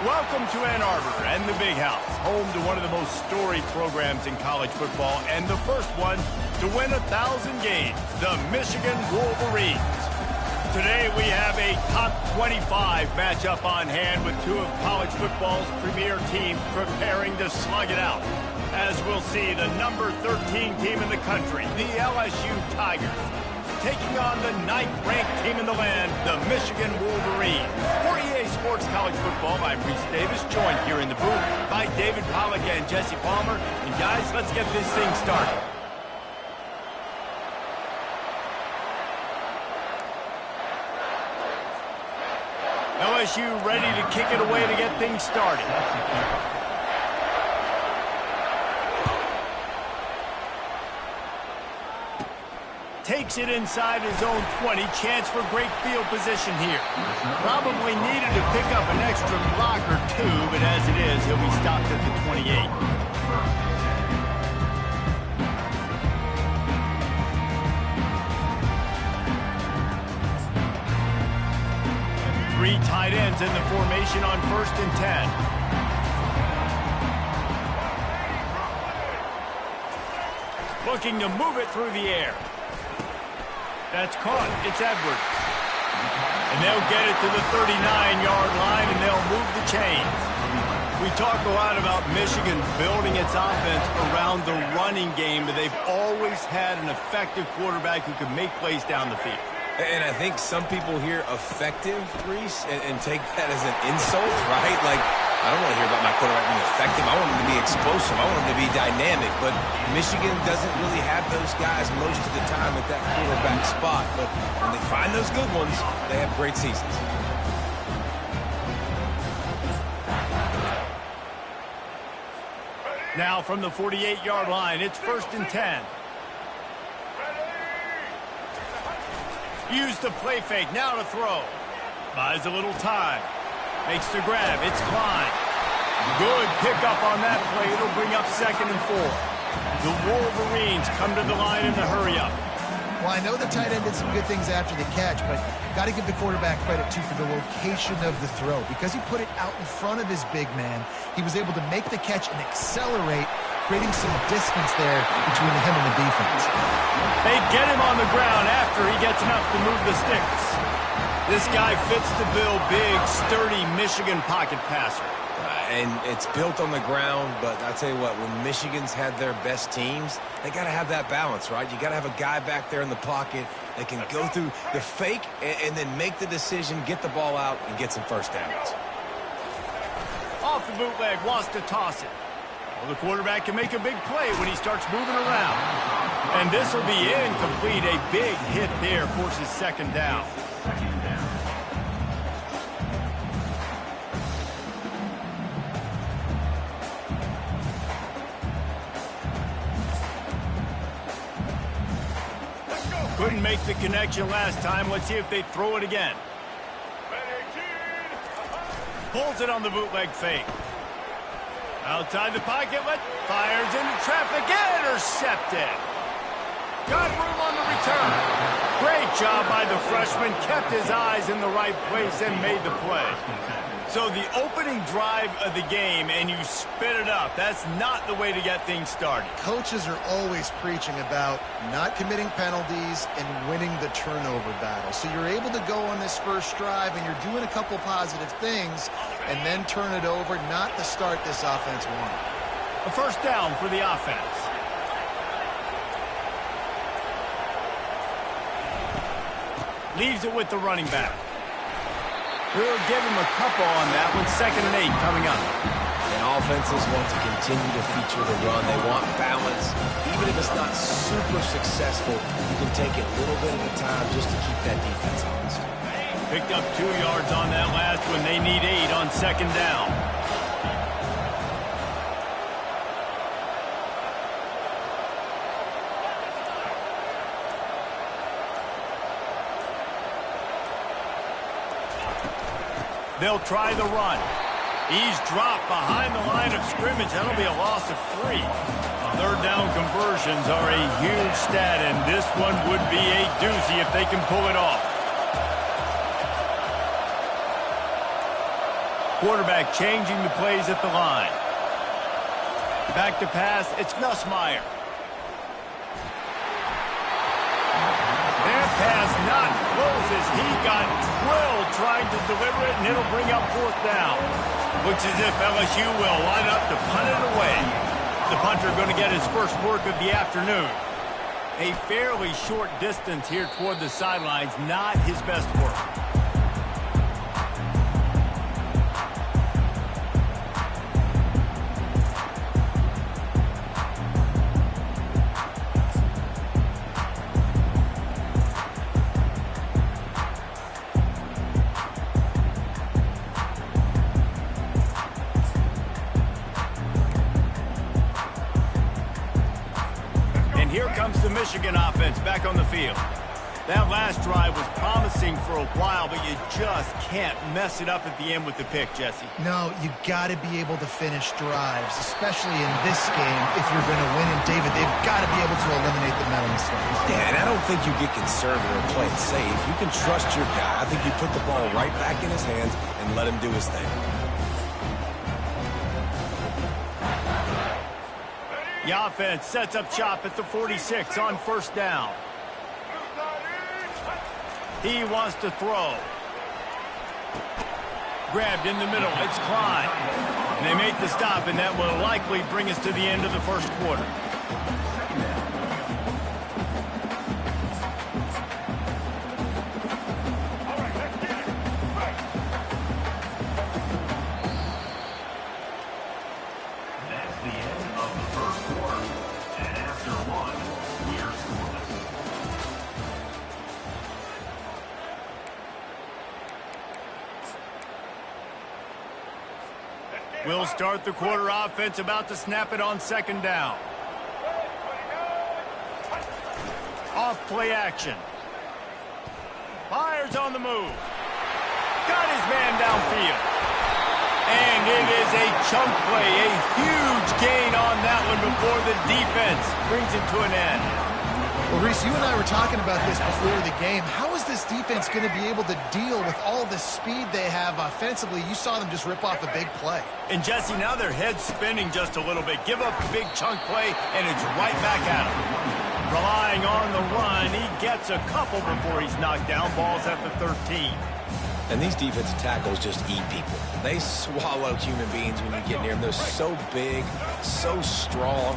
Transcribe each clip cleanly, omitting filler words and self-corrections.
Welcome to Ann Arbor and the Big House, home to one of the most storied programs in college football and the first one to win 1,000 games, the Michigan Wolverines. Today we have a top 25 matchup on hand with two of college football's premier teams preparing to slug it out. As we'll see, the number 13 team in the country, the LSU Tigers, taking on the 9th-ranked team in the land, the Michigan Wolverines. For EA Sports College Football, I'm Reese Davis, joined here in the booth by David Pollack and Jesse Palmer. And guys, let's get this thing started. LSU ready to kick it away to get things started. Takes it inside his own 20. Chance for great field position here. Probably needed to pick up an extra block or two, but as it is, he'll be stopped at the 28. Three tight ends in the formation on 1st and 10. Looking to move it through the air. That's caught. It's Edwards. And they'll get it to the 39-yard line, and they'll move the chains. We talk a lot about Michigan building its offense around the running game, but they've always had an effective quarterback who can make plays down the field. And I think some people hear effective, Reese, and take that as an insult, right? Like, I don't want to hear about my quarterback being effective. I want him to be explosive. I want him to be dynamic. But Michigan doesn't really have those guys most of the time at that quarterback spot. But when they find those good ones, they have great seasons. Now from the 48-yard line, it's 1st and 10. Use the play fake, now to throw. Buys a little time. Makes the grab, it's Klein. Good pickup on that play, it'll bring up 2nd and 4. The Wolverines come to the line in the hurry-up. Well, I know the tight end did some good things after the catch, but got to give the quarterback credit, too, for the location of the throw. Because he put it out in front of his big man, he was able to make the catch and accelerate, creating some distance there between him and the defense. They get him on the ground after he gets enough to move the sticks. This guy fits the bill, big, sturdy Michigan pocket passer. And it's built on the ground, but I'll tell you what, when Michigan's had their best teams, they got to have that balance, right? You got to have a guy back there in the pocket that can go through the fake and then make the decision, get the ball out, and get some first downs. Off the bootleg, wants to toss it. Well, the quarterback can make a big play when he starts moving around. And this will be incomplete. A big hit there forces 2nd down. Couldn't make the connection last time. Let's see if they throw it again. Pulls it on the bootleg fake. Outside the pocket, fires into traffic, intercepted. Got room on the return. Great job by the freshman. Kept his eyes in the right place and made the play. So the opening drive of the game, and you spit it up. That's not the way to get things started. Coaches are always preaching about not committing penalties and winning the turnover battle. So you're able to go on this first drive, and you're doing a couple positive things, and then turn it over, not to start this offense one. A 1st down for the offense. Leaves it with the running back. We'll give him a couple on that one. 2nd and 8 coming up. And offenses want to continue to feature the run. They want balance. Even if it's not super successful, you can take it a little bit at a time just to keep that defense honest. Picked up 2 yards on that last one. They need 8 on 2nd down. They'll try the run. He's dropped behind the line of scrimmage. That'll be a loss of 3. 3rd down conversions are a huge stat, and this one would be a doozy if they can pull it off. quarterback changing the plays at the line. Back to pass, it's Nussmeier. That pass not close as he got drilled trying to deliver it, and it'll bring up 4th down. Looks as if LSU will line up to punt it away. The punter going to get his first work of the afternoon. A fairly short distance here toward the sidelines, not his best work. Here comes the Michigan offense back on the field. That last drive was promising for a while, but you just can't mess it up at the end with the pick, Jesse. No, you got to be able to finish drives, especially in this game. If you're going to win, and David, they've got to be able to eliminate the mental mistakes. Yeah, and I don't think you get conservative or play it safe. You can trust your guy. I think you put the ball right back in his hands and let him do his thing. The offense sets up shop at the 46 on 1st down. He wants to throw. Grabbed in the middle. It's Klein. And they make the stop, and that will likely bring us to the end of the 1st quarter. We'll start the quarter offense, about to snap it on 2nd down. Off play action. Fires on the move. Got his man downfield. And it is a chunk play, a huge gain on that one before the defense brings it to an end. Well, Reese, you and I were talking about this before the game. How is this defense going to be able to deal with all the speed they have offensively? You saw them just rip off a big play. And, Jesse, now their head's spinning just a little bit. Give up a big chunk play, and it's right back at him. Relying on the run, he gets a couple before he's knocked down. Ball's at the 13. And these defensive tackles just eat people. They swallow human beings when you get near them. They're so big, so strong.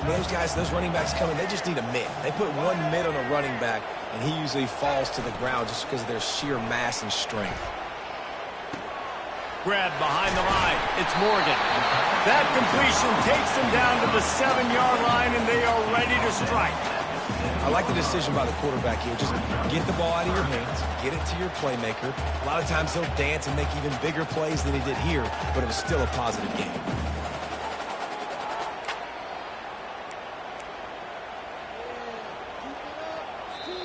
When those guys, those running backs come in, they just need a mid. They put one mid on a running back, and he usually falls to the ground just because of their sheer mass and strength. Grab behind the line. It's Morgan. That completion takes them down to the 7-yard line, and they are ready to strike. I like the decision by the quarterback here. Just get the ball out of your hands, get it to your playmaker. A lot of times he'll dance and make even bigger plays than he did here, but it was still a positive game.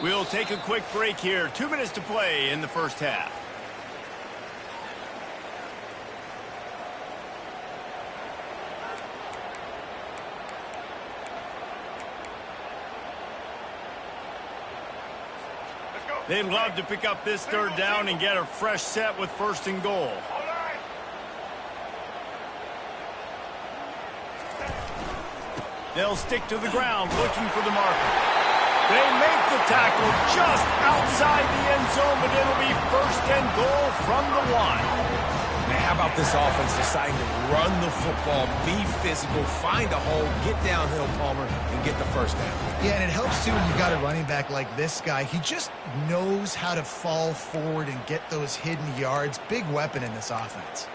We'll take a quick break here. 2 minutes to play in the 1st half. They'd love to pick up this 3rd down and get a fresh set with 1st and goal. They'll stick to the ground looking for the marker. They make the tackle just outside the end zone, but it'll be 1st and goal from the 1. Man, how about this offense deciding to run the football, be physical, find a hole, get downhill, Palmer, and get the 1st down. Yeah, and it helps, too, when you got a running back like this guy. He just knows how to fall forward and get those hidden yards. Big weapon in this offense.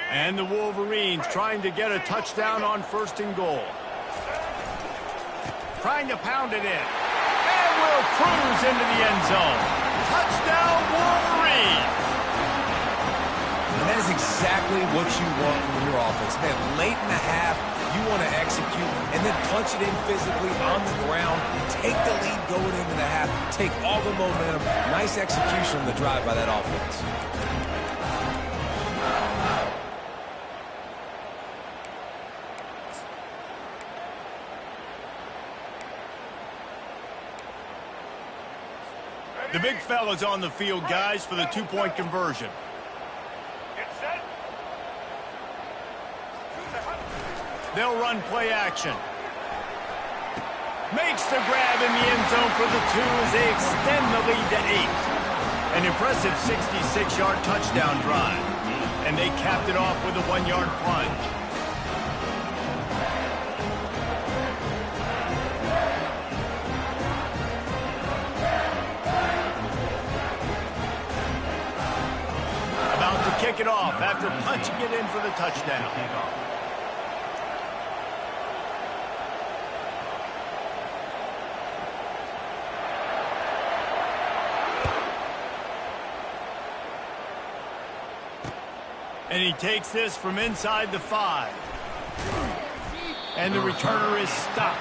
And the Wolverines trying to get a touchdown on 1st and goal. Trying to pound it in. And will cruise into the end zone. Touchdown, Wolverines! And that is exactly what you want from your offense. Man, late in the half, you want to execute and then punch it in physically on the ground. Take the lead going into the half. Take all the momentum. Nice execution on the drive by that offense. The big fella's on the field, guys, for the two-point conversion. They'll run play action. Makes the grab in the end zone for the 2 as they extend the lead to 8. An impressive 66-yard touchdown drive. And they capped it off with a 1-yard plunge. About to kick it off after punching it in for the touchdown. And he takes this from inside the 5. And the returner is stopped.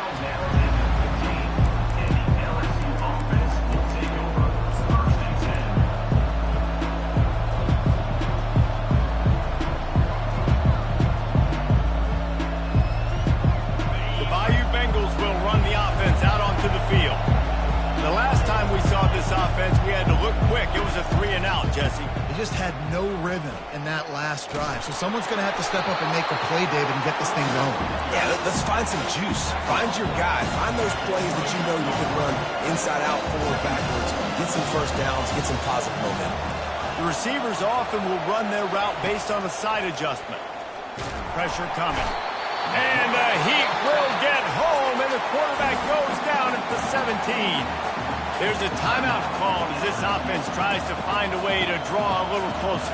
The Bayou Bengals will run the offense out onto the field. The last time we saw this offense, we had to look quick. It was a 3-and-out, Jesse. They just had no rhythm in that last drive. So someone's going to have to step up and make a play, David, and get this thing going. Yeah, let's find some juice. Find your guy. Find those plays that you know you can run inside out, forward, backwards. Get some first downs. Get some positive momentum. The receivers often will run their route based on a side adjustment. Pressure coming. And the heat will get home, and the quarterback goes down at the 17. There's a timeout called as this offense tries to find a way to draw a little closer.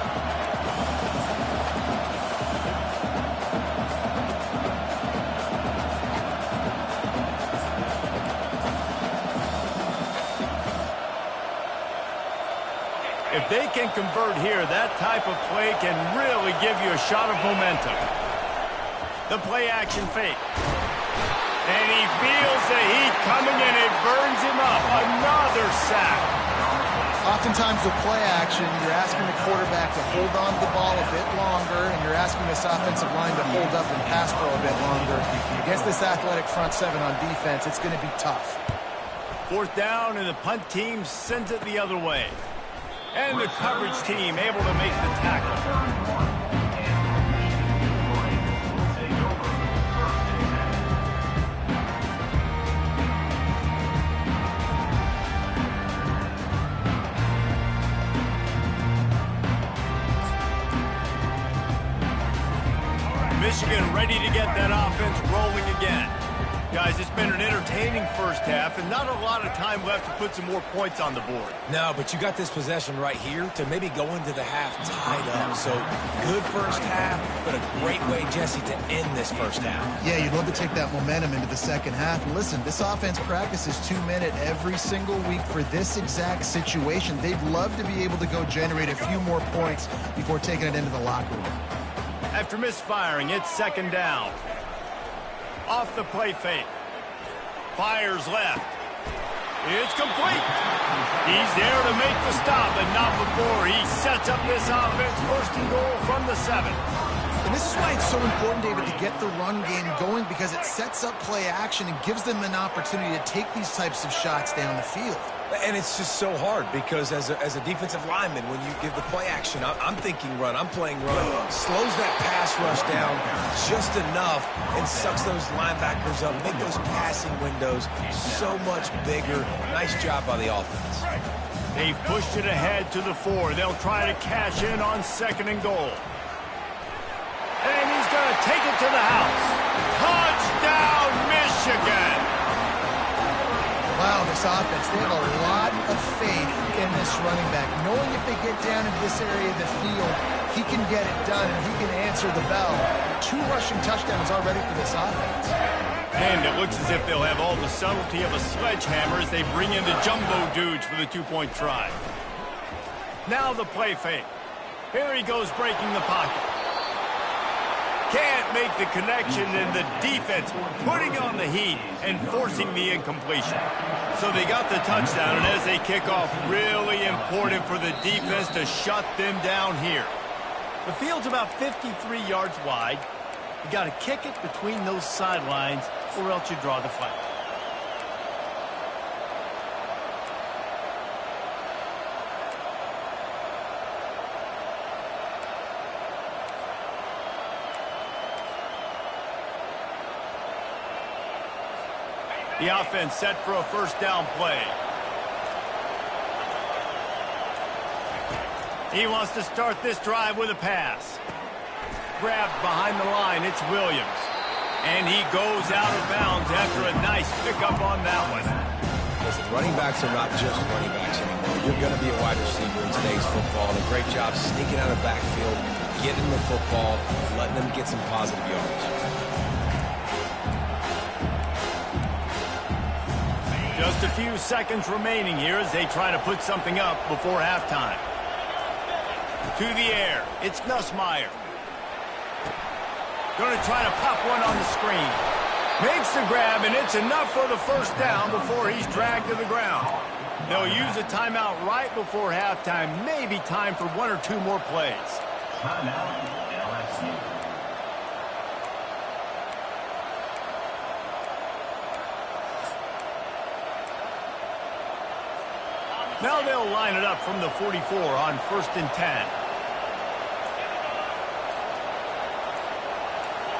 If they can convert here, that type of play can really give you a shot of momentum. The play action fake. And he feels the heat coming in. It burns him up. Another sack. Oftentimes with play action, you're asking the quarterback to hold on to the ball a bit longer, and you're asking this offensive line to hold up and pass pro a bit longer. Against this athletic front 7 on defense, it's going to be tough. 4th down, and the punt team sends it the other way. And the coverage team able to make the tackle. Michigan ready to get that offense rolling again. Guys, it's been an entertaining first half and not a lot of time left to put some more points on the board. No, but you got this possession right here to maybe go into the half tied up. So good first half, but a great way, Jesse, to end this first half. Yeah, you'd love to take that momentum into the second half. And listen, this offense practices 2-minute every single week for this exact situation. They'd love to be able to go generate a few more points before taking it into the locker room. After misfiring, it's 2nd down. Off the play fake. Fires left. It's complete. He's there to make the stop, but not before he sets up this offense. 1st and goal from the 7. And this is why it's so important, David, to get the run game going, because it sets up play action and gives them an opportunity to take these types of shots down the field. And it's just so hard because as a defensive lineman, when you give the play action, I'm thinking run, I'm playing run, slows that pass rush down just enough and sucks those linebackers up, make those passing windows so much bigger. Nice job by the offense. They've pushed it ahead to the 4. They'll try to cash in on 2nd and goal. And he's going to take it to the house. Touchdown, Michigan! Wow, this offense, they have a lot of faith in this running back. Knowing if they get down into this area of the field, he can get it done and he can answer the bell. 2 rushing touchdowns already for this offense. And it looks as if they'll have all the subtlety of a sledgehammer as they bring in the jumbo dudes for the 2-point try. Now the play fake. Here he goes breaking the pocket. Can't make the connection, and the defense putting on the heat and forcing the incompletion. So they got the touchdown, and as they kick off, really important for the defense to shut them down here. The field's about 53 yards wide. You got to kick it between those sidelines, or else you draw the flag. The offense set for a first down play. He wants to start this drive with a pass. Grabbed behind the line, it's Williams. And he goes out of bounds after a nice pickup on that one. Listen, running backs are not just running backs anymore. You're going to be a wide receiver in today's football. And a great job sneaking out of the backfield, getting the football, letting them get some positive yards. Just a few seconds remaining here as they try to put something up before halftime. To the air, it's Nussmeier. Going to try to pop one on the screen. Makes the grab, and it's enough for the first down before he's dragged to the ground. They'll use a timeout right before halftime. Maybe time for one or two more plays. Timeout, LSU. Now they'll line it up from the 44 on 1st and 10.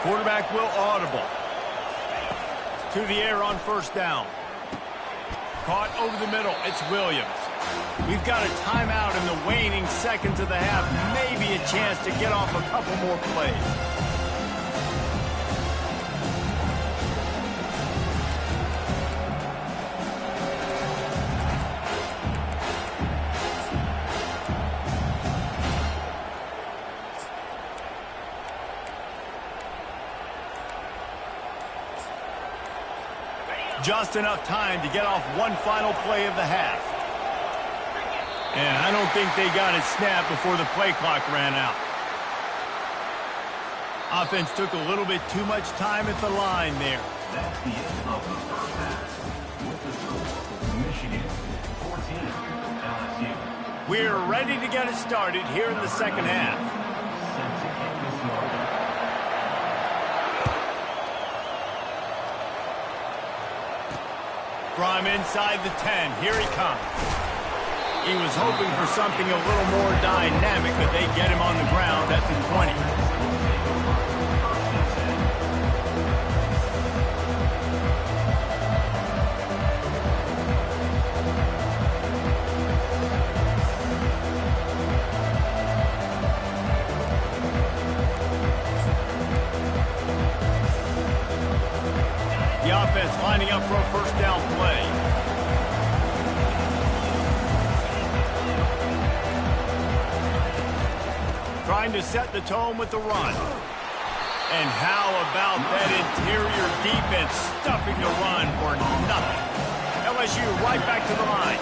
Quarterback will audible. To the air on first down. Caught over the middle. It's Williams. We've got a timeout in the waning seconds of the half. Maybe a chance to get off a couple more plays. Just enough time to get off one final play of the half. And I don't think they got it snapped before the play clock ran out. Offense took a little bit too much time at the line there. That's the end of the first half. With the score, Michigan 14, LSU. We're ready to get it started here in the second half. Set to kick this yard. From inside the 10, here he comes. He was hoping for something a little more dynamic, but they get him on the ground at the 20. The offense lining up for a first down play. Trying to set the tone with the run. And how about that interior defense stuffing the run for nothing? LSU right back to the line.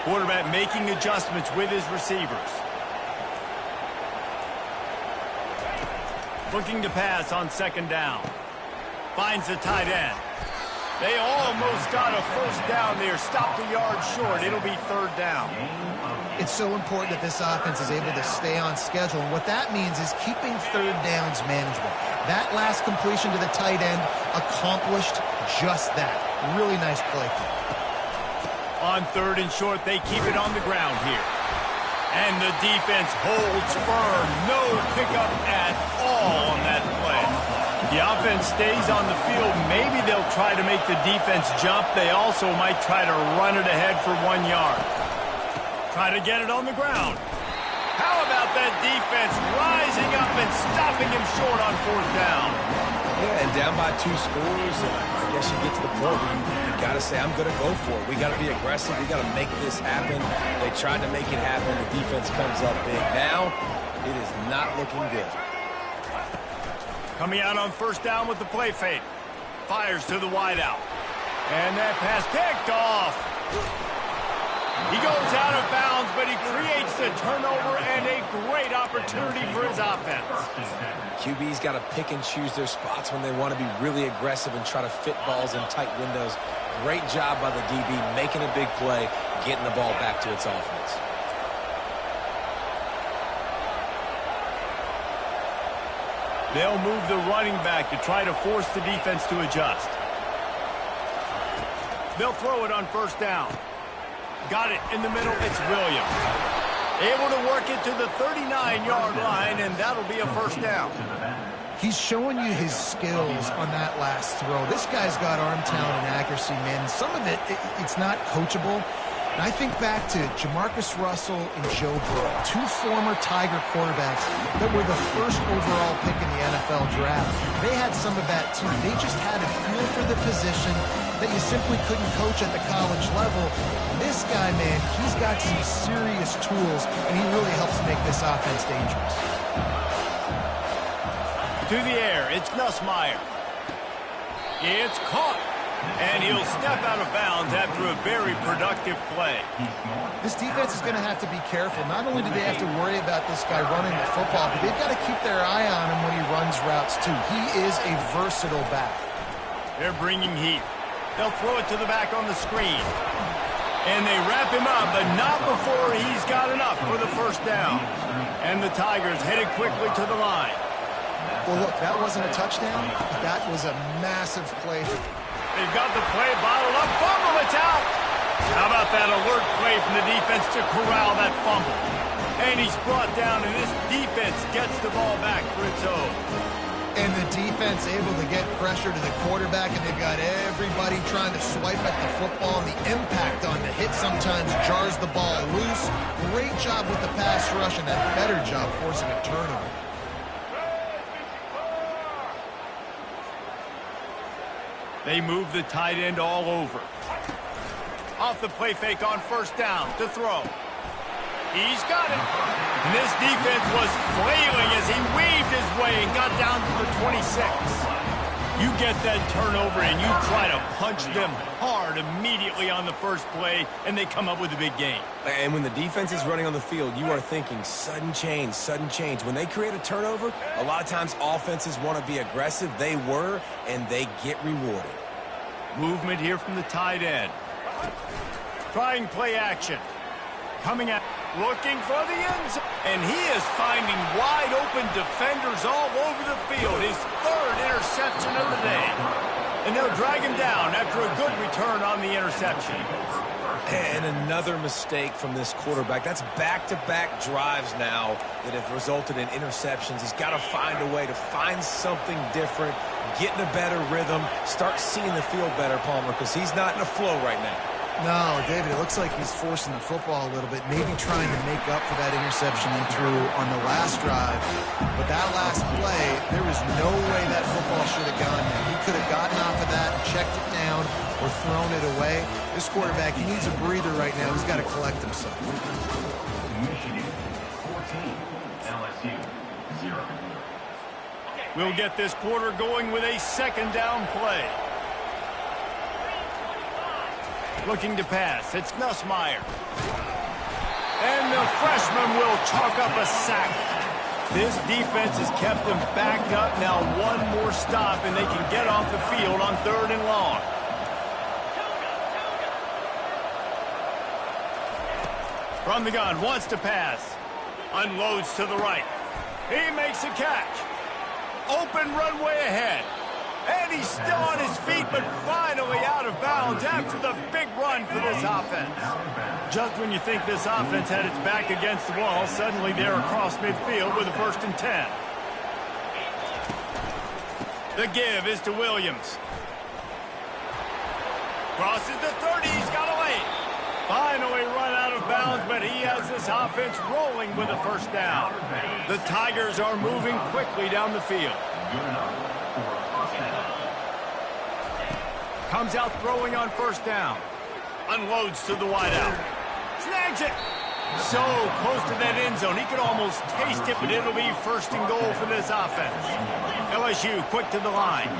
Quarterback making adjustments with his receivers. Looking to pass on second down. Finds the tight end. They almost got a first down there. Stopped a yard short. It'll be third down. It's so important that this offense is able to stay on schedule. And what that means is keeping third downs manageable. That last completion to the tight end accomplished just that. Really nice play. On third and short, they keep it on the ground here. And the defense holds firm. No pickup at all on that play. The offense stays on the field. Maybe they'll try to make the defense jump. They also might try to run it ahead for 1 yard. Try to get it on the ground. How about that defense rising up and stopping him short on fourth down? Yeah, and down by 2 scores, I guess you get to the point where you got to say, I'm going to go for it. We got to be aggressive. We got to make this happen. They tried to make it happen. The defense comes up big. Now, it is not looking good. Coming out on first down with the play fake. Fires to the wideout. And that pass picked off. He goes out of bounds, but he creates the turnover and a great opportunity for his offense. QB's got to pick and choose their spots when they want to be really aggressive and try to fit balls in tight windows. Great job by the DB making a big play, getting the ball back to its offense. They'll move the running back to try to force the defense to adjust. They'll throw it on first down. Got it in the middle. It's Williams. Able to work it to the 39-yard line, and that'll be a first down. He's showing you his skills on that last throw. This guy's got arm talent and accuracy, man. Some of it's not coachable. And I think back to Jamarcus Russell and Joe Burrow, two former Tiger quarterbacks that were the first overall pick in the NFL draft. They had some of that, too. They just had a feel for the position that you simply couldn't coach at the college level. This guy, man, he's got some serious tools, and he really helps make this offense dangerous. To the air, it's Nussmeier. It's caught. And he'll step out of bounds after a very productive play. This defense is going to have to be careful. Not only do they have to worry about this guy running the football, but they've got to keep their eye on him when he runs routes, too. He is a versatile back. They're bringing heat. They'll throw it to the back on the screen. And they wrap him up, but not before he's got enough for the first down. And the Tigers headed quickly to the line. Well, look, that wasn't a touchdown. That was a massive play. They've got the play bottled up. Fumble, it's out. How about that alert play from the defense to corral that fumble? And he's brought down, and this defense gets the ball back for its own. And the defense able to get pressure to the quarterback, and they've got everybody trying to swipe at the football, and the impact on the hit sometimes jars the ball loose. Great job with the pass rush, and a better job forcing a turnover. They move the tight end all over. Off the play fake on first down to throw. He's got it. And this defense was flailing as he weaved his way and got down to the 26. You get that turnover and you try to punch them hard immediately on the first play, and they come up with a big gain. And when the defense is running on the field, you are thinking sudden change, sudden change. When they create a turnover, a lot of times offenses want to be aggressive. They were, and they get rewarded. Movement here from the tight end. Trying play action. Coming out, looking for the end zone. And he is finding wide open defenders all over the field. His third interception of the day. And they'll drag him down after a good return on the interception. And another mistake from this quarterback. That's back-to-back drives now that have resulted in interceptions. He's got to find a way to find something different, get in a better rhythm, start seeing the field better, Palmer, because he's not in a flow right now. No, David, it looks like he's forcing the football a little bit, maybe trying to make up for that interception he threw on the last drive. But that last play, there was no way that football should have gone there. He could have gotten off of that, checked it down, or thrown it away. This quarterback, he needs a breather right now. He's got to collect himself. Michigan 14, LSU 0. We'll get this quarter going with a second down play. Looking to pass. It's Nussmeier. And the freshman will chalk up a sack. This defense has kept them backed up. Now one more stop, and they can get off the field on 3rd and long. From the gun, wants to pass. Unloads to the right. He makes a catch. Open runway ahead. And he's still on his feet, but finally out of bounds after the big run for this offense. Just when you think this offense had its back against the wall, suddenly they're across midfield with a 1st and 10. The give is to Williams. Crosses the 30, he's got a lane. Finally run out of bounds, but he has this offense rolling with a 1st down. The Tigers are moving quickly down the field. Good enough for a first down. Comes out throwing on 1st down. Unloads to the wideout. Snags it. So close to that end zone. He could almost taste it, but it'll be 1st and goal for this offense. LSU quick to the line.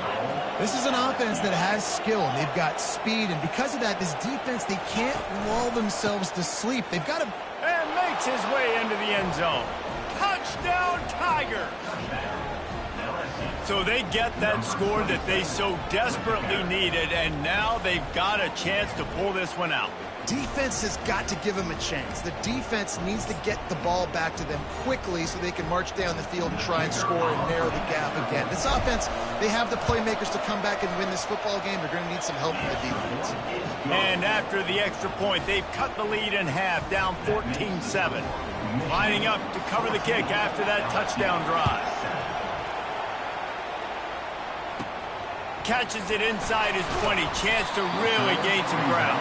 This is an offense that has skill. They've got speed, and because of that, this defense, they can't lull themselves to sleep. They've got to... And makes his way into the end zone. Touchdown, Tigers! So they get that score that they so desperately needed, and now they've got a chance to pull this one out. defense has got to give them a chance. The defense needs to get the ball back to them quickly so they can march down the field and try and score and narrow the gap again. This offense, they have the playmakers to come back and win this football game. They're going to need some help from the defense. And after the extra point, they've cut the lead in half, down 14-7. Lining up to cover the kick after that touchdown drive. Catches it inside his 20. Chance to really gain some ground.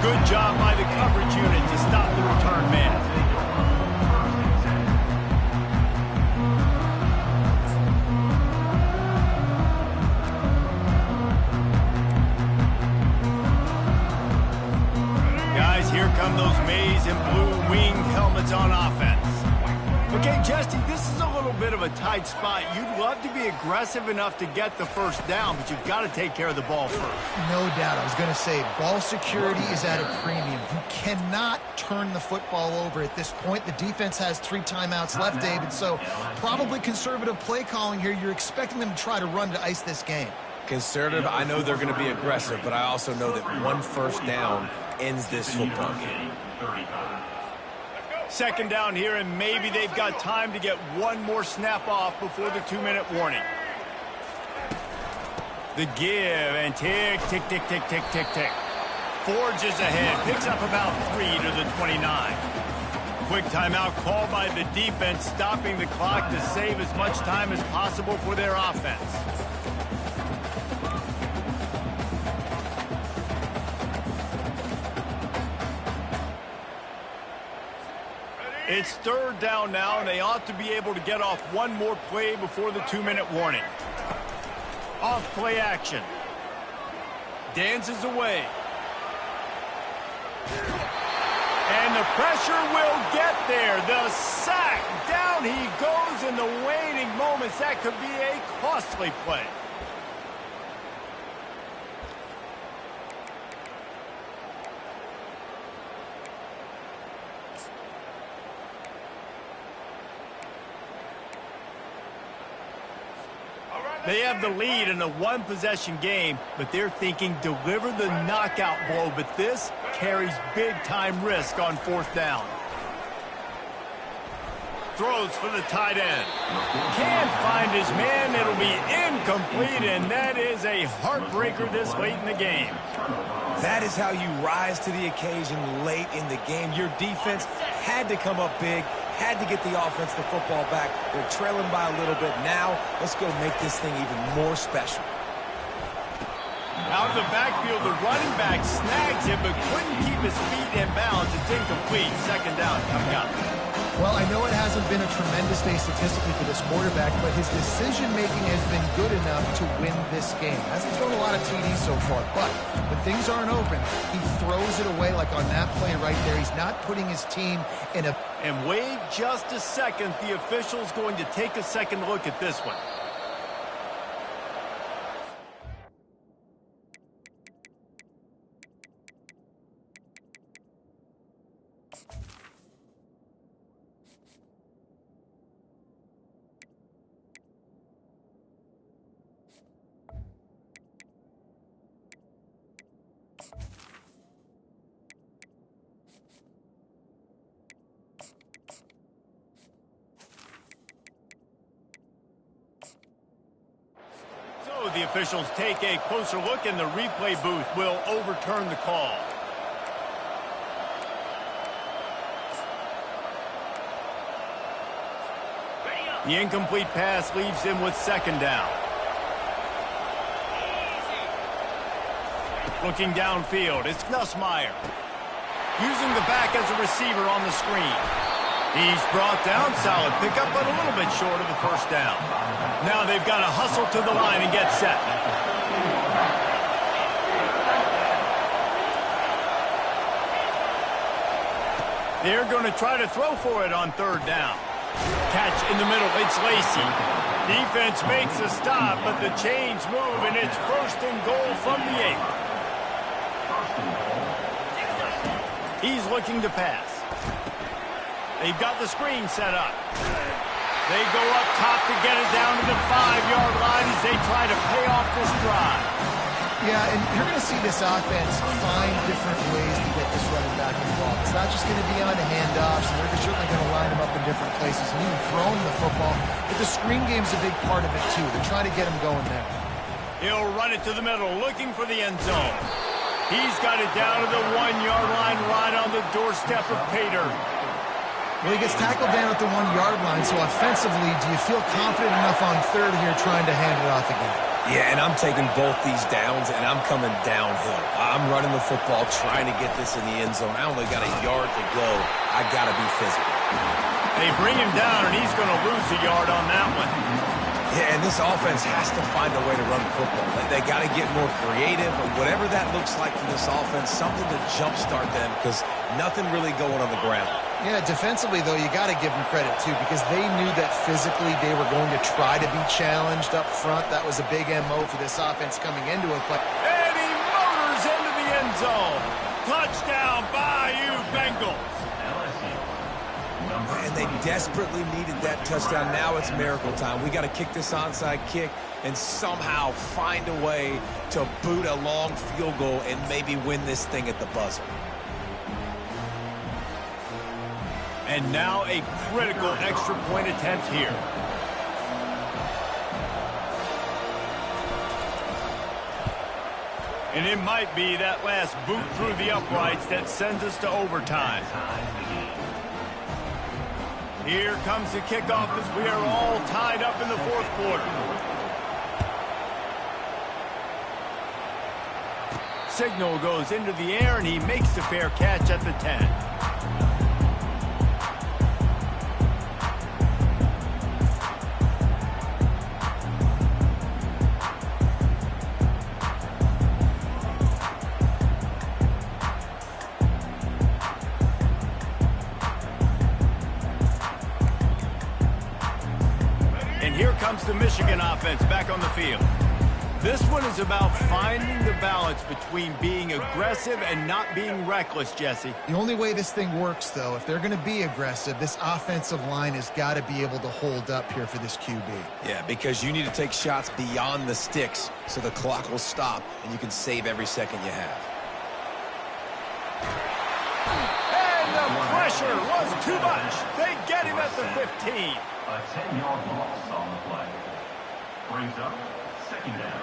Good job by the coverage unit to stop the return man. Guys, here come those maize and blue winged helmets on offense. Okay, Jesse, this is a little bit of a tight spot. You'd love to be aggressive enough to get the first down, but you've got to take care of the ball first. No doubt. I was going to say, ball security is at a premium. You cannot turn the football over at this point. The defense has 3 timeouts left, David, so probably conservative play calling here. You're expecting them to try to run to ice this game. Conservative, I know they're going to be aggressive, but I also know that one first down ends this football game. Second down here, and maybe they've got time to get one more snap off before the 2-minute warning. The give, and tick, tick, tick, tick, tick, tick, tick. Forges ahead, picks up about 3 to the 29. Quick timeout called by the defense, stopping the clock to save as much time as possible for their offense. It's third down now, and they ought to be able to get off one more play before the 2-minute warning. Off play action. Dances away. And the pressure will get there. The sack. Down he goes in the waning moments. That could be a costly play. They have the lead in a one-possession game, but they're thinking deliver the knockout blow, but this carries big-time risk on fourth down. Throws for the tight end. Can't find his man. It'll be incomplete, and that is a heartbreaker this late in the game. That is how you rise to the occasion late in the game. Your defense had to come up big, had to get the offense the football back. They're trailing by a little bit now. Let's go make this thing even more special. Out of the backfield, the running back snags him, but couldn't keep his feet in bounds. It's incomplete. Second down coming up. Well, I know it hasn't been a tremendous day statistically for this quarterback, but his decision-making has been good enough to win this game. Hasn't thrown a lot of TDs so far, but when things aren't open, he throws it away like on that play right there. He's not putting his team in a... And wait just a second. The official's going to take a second look at this one. The officials take a closer look, and the replay booth will overturn the call. The incomplete pass leaves him with second down. Looking downfield, it's Nussmeier. Using the back as a receiver on the screen. He's brought down, solid pickup, but a little bit short of the first down. Now they've got to hustle to the line and get set. They're going to try to throw for it on third down. Catch in the middle, it's Lacey. Defense makes a stop, but the chains move, and it's first and goal from the 8. He's looking to pass. They've got the screen set up. They go up top to get it down to the 5-yard line as they try to pay off this drive. Yeah, and you're going to see this offense find different ways to get this running back involved. It's not just going to be on the handoffs, and they're certainly going to line him up in different places and even throw him the football. But the screen game's a big part of it, too. They're trying to get him going there. He'll run it to the middle, looking for the end zone. He's got it down to the 1-yard line, right on the doorstep of Pater. Well, he gets tackled down at the 1-yard line, so offensively, do you feel confident enough on third here trying to hand it off again? Yeah, and I'm taking both these downs, and I'm coming downhill. I'm running the football, trying to get this in the end zone. I only got a yard to go. I got to be physical. They bring him down, and he's going to lose a yard on that one. Yeah, and this offense has to find a way to run the football. They got to get more creative, or whatever that looks like for this offense, something to jumpstart them, because nothing really going on the ground. Yeah, defensively, though, you got to give them credit, too, because they knew that physically they were going to try to be challenged up front. That was a big MO for this offense coming into it. But And he motors into the end zone. Touchdown, Bayou Bengals. And they desperately needed that touchdown. Now it's miracle time. We got to kick this onside kick and somehow find a way to boot a long field goal and maybe win this thing at the buzzer. And now a critical extra point attempt here. And it might be that last boot through the uprights that sends us to overtime. Here comes the kickoff as we are all tied up in the fourth quarter. Signal goes into the air, and he makes the fair catch at the 10. And here comes the Michigan offense back on the field. This one is about finding the balance between being aggressive and not being reckless, Jesse. the only way this thing works, though, if they're going to be aggressive, this offensive line has got to be able to hold up here for this QB. Yeah, because you need to take shots beyond the sticks so the clock will stop and you can save every second you have. And the pressure was too much. They get him at the 15. A 10-yard loss on the play. Brings up second down.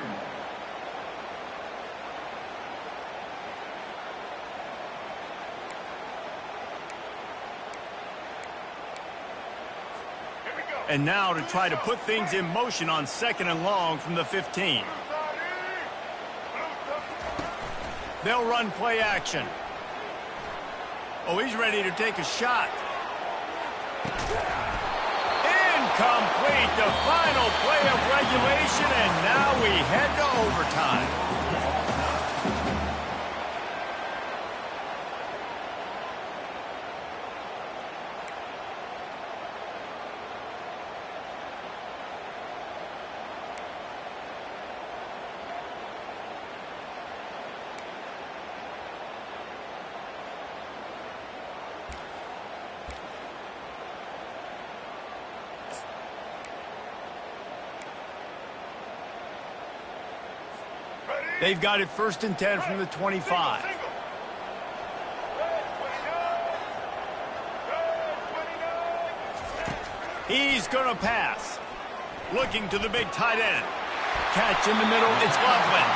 And now to try to put things in motion on second and long from the 15. They'll run play action. Oh, he's ready to take a shot. Incomplete, the final play of regulation, and now we head to overtime. They've got it 1st and 10 from the 25. He's going to pass. Looking to the big tight end. Catch in the middle, it's Loveland.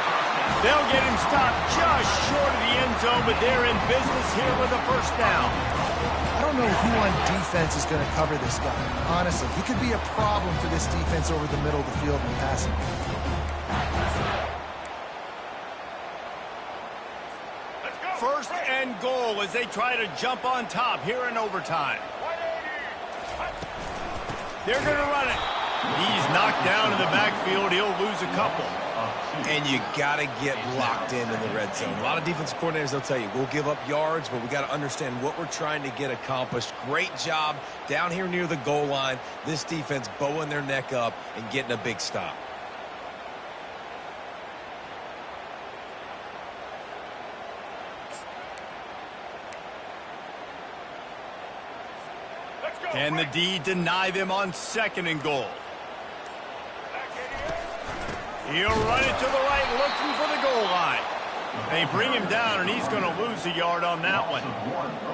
They'll get him stopped just short of the end zone, but they're in business here with a first down. I don't know who on defense is going to cover this guy. Honestly, he could be a problem for this defense over the middle of the field in passing. First and goal as they try to jump on top here in overtime. They're going to run it. He's knocked down in the backfield. He'll lose a couple. And you got to get locked in the red zone. A lot of defensive coordinators, they'll tell you, we'll give up yards, but we got to understand what we're trying to get accomplished. Great job down here near the goal line. This defense bowing their neck up and getting a big stop. Can the D deny them on 2nd and goal? He'll run it to the right, looking for the goal line. They bring him down, and he's going to lose a yard on that one.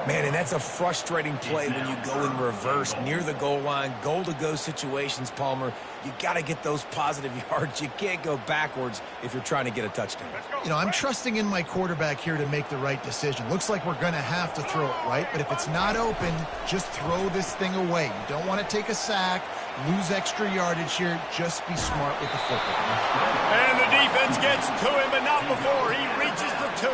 Man, and that's a frustrating play when you go in reverse near the goal line, goal-to-go situations, Palmer. You got to get those positive yards. You can't go backwards if you're trying to get a touchdown. You know, I'm trusting in my quarterback here to make the right decision. Looks like we're going to have to throw it, right? But if it's not open, just throw this thing away. You don't want to take a sack, lose extra yardage here. Just be smart with the football. And the defense gets to him, but not before he reaches the 2.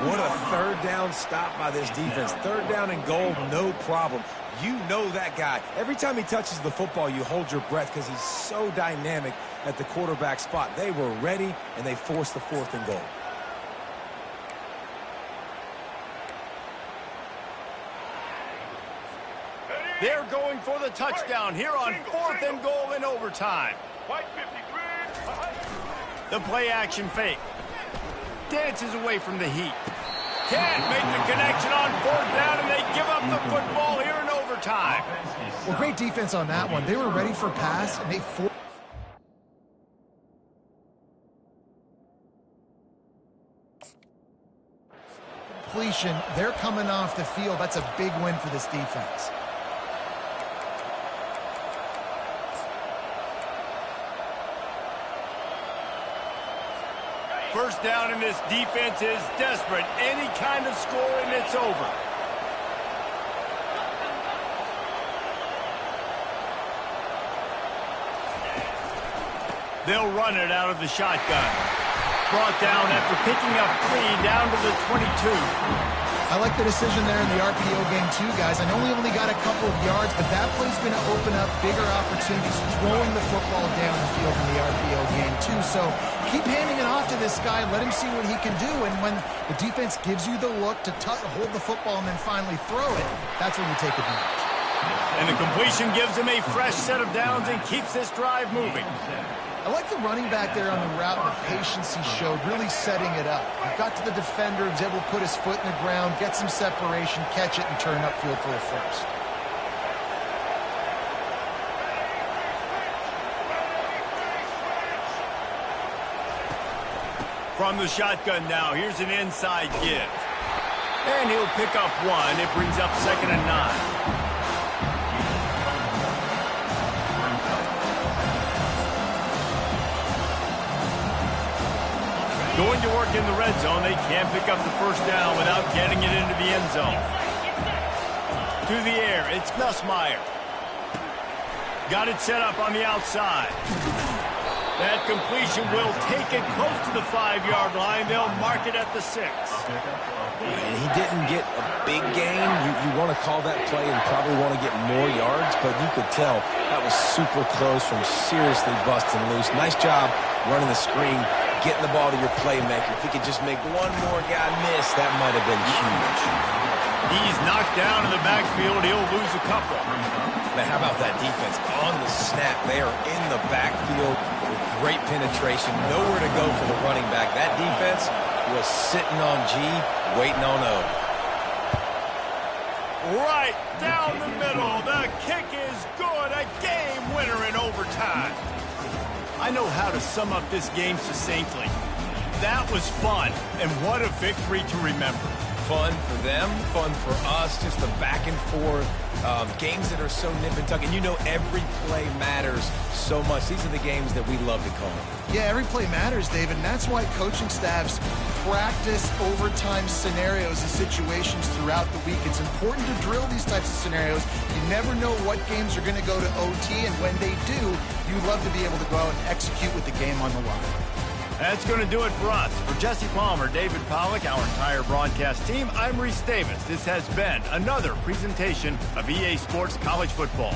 What a third down stop by this defense. Third down and goal, no problem. You know that guy. Every time he touches the football, you hold your breath because he's so dynamic at the quarterback spot. They were ready, and they forced the 4th and goal. They're going for the touchdown here on 4th and goal in overtime. The play-action fake. Dances away from the heat. Can't make the connection on 4th down, and they give up the football here in overtime. Well, great defense on that one. They were ready for pass, and they forced completion. They're coming off the field. That's a big win for this defense. First down, and this defense is desperate. Any kind of score, and it's over. They'll run it out of the shotgun. Brought down after picking up 3 down to the 22. I like the decision there in the RPO game too, guys. I know we only got a couple of yards, but that play's going to open up bigger opportunities throwing the football down the field in the RPO game too. So keep handing it off to this guy. Let him see what he can do. And when the defense gives you the look to hold the football and then finally throw it, that's when you take advantage. And the completion gives him a fresh set of downs and keeps this drive moving. I like the running back there on the route and the patience he showed, really setting it up. He got to the defender, was able to put his foot in the ground, get some separation, catch it, and turn upfield for the first. From the shotgun now, here's an inside give. And he'll pick up 1. It brings up 2nd and 9. Going to work in the red zone. They can't pick up the first down without getting it into the end zone. To the air, it's Nussmeier. Got it set up on the outside. That completion will take it close to the 5-yard line. They'll mark it at the 6. And he didn't get a big gain. You want to call that play and probably want to get more yards, but you could tell that was super close from seriously busting loose. Nice job running the screen, getting the ball to your playmaker. If he could just make one more guy miss, that might have been huge. He's knocked down in the backfield. He'll lose a couple. Man, how about that defense on the snap? They are in the backfield with great penetration. Nowhere to go for the running back. That defense was sitting on G, waiting on O. Right down the middle. The kick is good. A game winner in overtime. I know how to sum up this game succinctly. That was fun, and what a victory to remember. Fun for them, fun for us, just the back and forth, games that are so nip and tuck. And you know every play matters so much. These are the games that we love to call. Yeah, every play matters, David, and that's why coaching staffs practice overtime scenarios and situations throughout the week. It's important to drill these types of scenarios. You never know what games are going to go to OT, and when they do, you love to be able to go out and execute with the game on the line. That's going to do it for us. For Jesse Palmer, David Pollack, our entire broadcast team, I'm Reese Davis. This has been another presentation of EA Sports College Football.